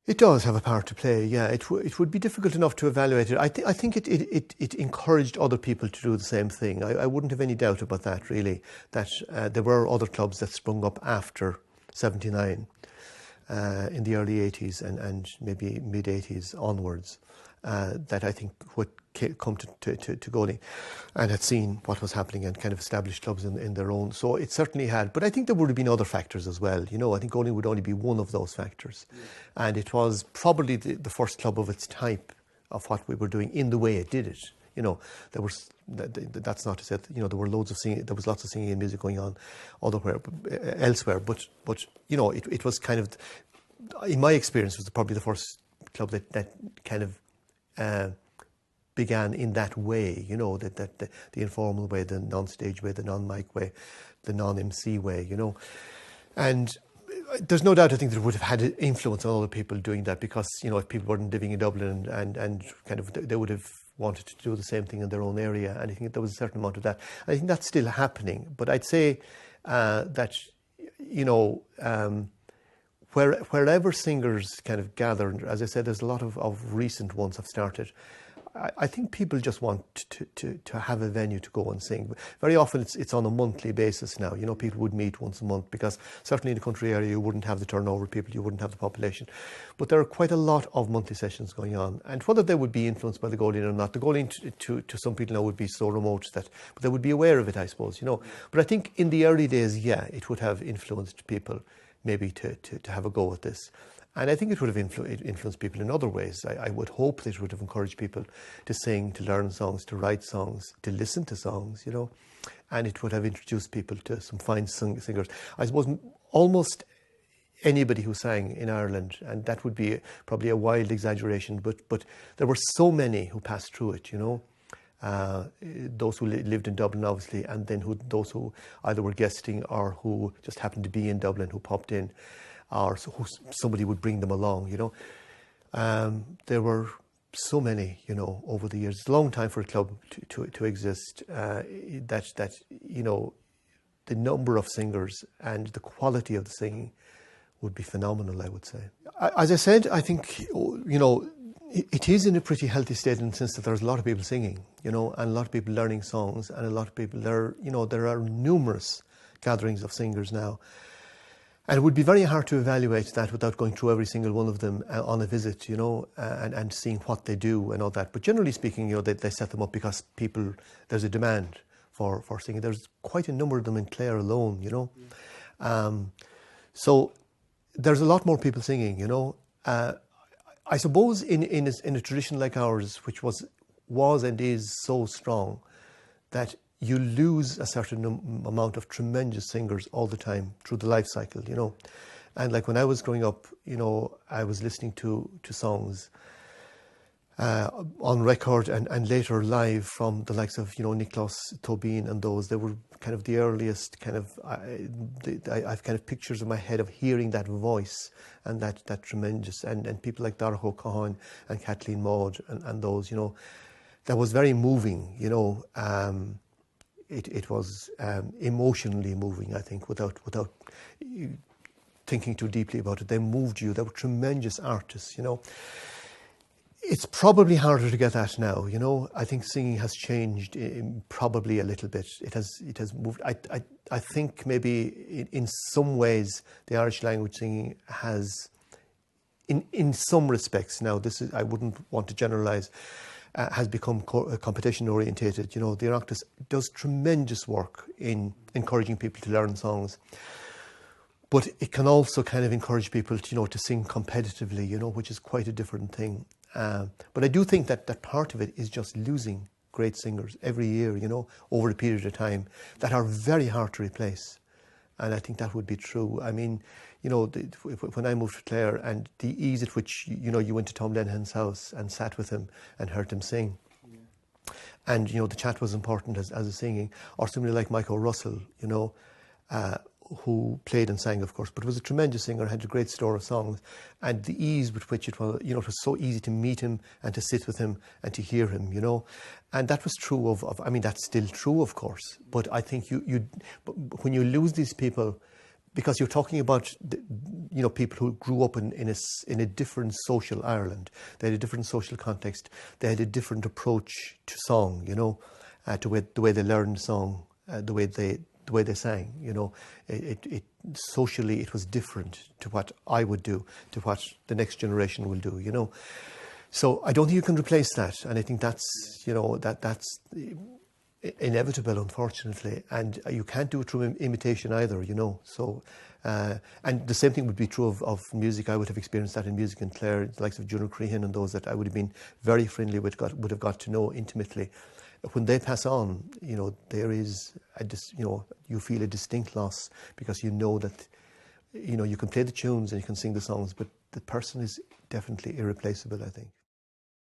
It does have a part to play, yeah. It would be difficult enough to evaluate it. I think it encouraged other people to do the same thing. I wouldn't have any doubt about that, really, that there were other clubs that sprung up after 79 in the early 80s and maybe mid 80s onwards that I think would come to Goaling and had seen what was happening and kind of established clubs in their own. So it certainly had. But I think there would have been other factors as well. You know, I think Goaling would only be one of those factors. Yeah. And it was probably the first club of its type of what we were doing in the way it did it. You know, there was, that's not to say that, you know, there were loads of singing, there was lots of singing and music going on elsewhere. But you know, it was kind of, in my experience, was probably the first club that kind of began in that way, you know, that the informal way, the non-stage way, the non-mic way, the non-MC way, you know. And there's no doubt I think that it would have had an influence on other people doing that because, you know, if people weren't living in Dublin and kind of, they would have wanted to do the same thing in their own area. And I think there was a certain amount of that. I think that's still happening. But I'd say that, you know, wherever singers kind of gather, as I said, there's a lot of recent ones have started. I think people just want to have a venue to go and sing. Very often it's on a monthly basis now. You know, people would meet once a month because certainly in the country area you wouldn't have the turnover of people, you wouldn't have the population. But there are quite a lot of monthly sessions going on. And whether they would be influenced by the Goaling or not, the Goaling to some people now would be so remote that, but they would be aware of it, I suppose, you know. But I think in the early days, yeah, it would have influenced people maybe to have a go at this. And I think it would have influenced people in other ways. I would hope that it would have encouraged people to sing, to learn songs, to write songs, to listen to songs, you know. And it would have introduced people to some fine singers. I suppose almost anybody who sang in Ireland, and that would be probably a wild exaggeration, but there were so many who passed through it, you know. Those who lived in Dublin, obviously, and then those who either were guesting or who just happened to be in Dublin, who popped in, or somebody would bring them along, you know. There were so many, you know, over the years. It's a long time for a club to exist, that, you know, the number of singers and the quality of the singing would be phenomenal, I would say. As I said, I think, you know, it is in a pretty healthy state in the sense that there's a lot of people singing, you know, and a lot of people learning songs, and a lot of people, there are numerous gatherings of singers now. And it would be very hard to evaluate that without going through every single one of them on a visit, you know, and seeing what they do and all that. But generally speaking, you know, they set them up because there's a demand for singing. There's quite a number of them in Clare alone, you know. Yeah. So there's a lot more people singing, you know. I suppose in a tradition like ours, which was and is so strong, that you lose a certain amount of tremendous singers all the time through the life cycle, you know. And like when I was growing up, you know, I was listening to songs on record and later live from the likes of, you know, Niklas, Tobin and those. They were kind of the earliest kind of, I've kind of pictures in my head of hearing that voice and that tremendous, and people like Dara O'Cohan and Kathleen Maud and those, you know, that was very moving, you know. It was emotionally moving, I think, without thinking too deeply about it. They moved you. They were tremendous artists, you know. It's probably harder to get that now, you know. I think singing has changed probably a little bit. It has moved. I think maybe in some ways the Irish language singing has, in some respects now, I wouldn't want to generalise, has become competition orientated. You know, the Oireachtas does tremendous work in encouraging people to learn songs, but it can also kind of encourage people to, you know, to sing competitively, you know, which is quite a different thing. But I do think that part of it is just losing great singers every year, you know, over a period of time that are very hard to replace. And I think that would be true. I mean, you know, when I moved to Clare, and the ease at which, you know, you went to Tom Lenihan's house and sat with him and heard him sing. Yeah. And, you know, the chat was important as a singing. Or somebody like Mike O'Russell, you know, who played and sang, of course, but was a tremendous singer, had a great store of songs. And the ease with which it was, you know, it was so easy to meet him and to sit with him and to hear him, you know. And that was true of I mean, that's still true, of course. But I think when you lose these people, because you're talking about people who grew up in a different social Ireland. They had a different social context. They had a different approach to song. To the way they learned song, the way they sang. It socially it was different to what I would do, to what the next generation will do. So I don't think you can replace that, and I think that's that's inevitable, unfortunately, and you can't do it through imitation either. So and the same thing would be true of music. I would have experienced that in music in Clare, the likes of Junior Crehan and those that I would have been very friendly with, would have got to know intimately. When they pass on, there is you feel a distinct loss, because you know that you can play the tunes and you can sing the songs, but the person is definitely irreplaceable, I think.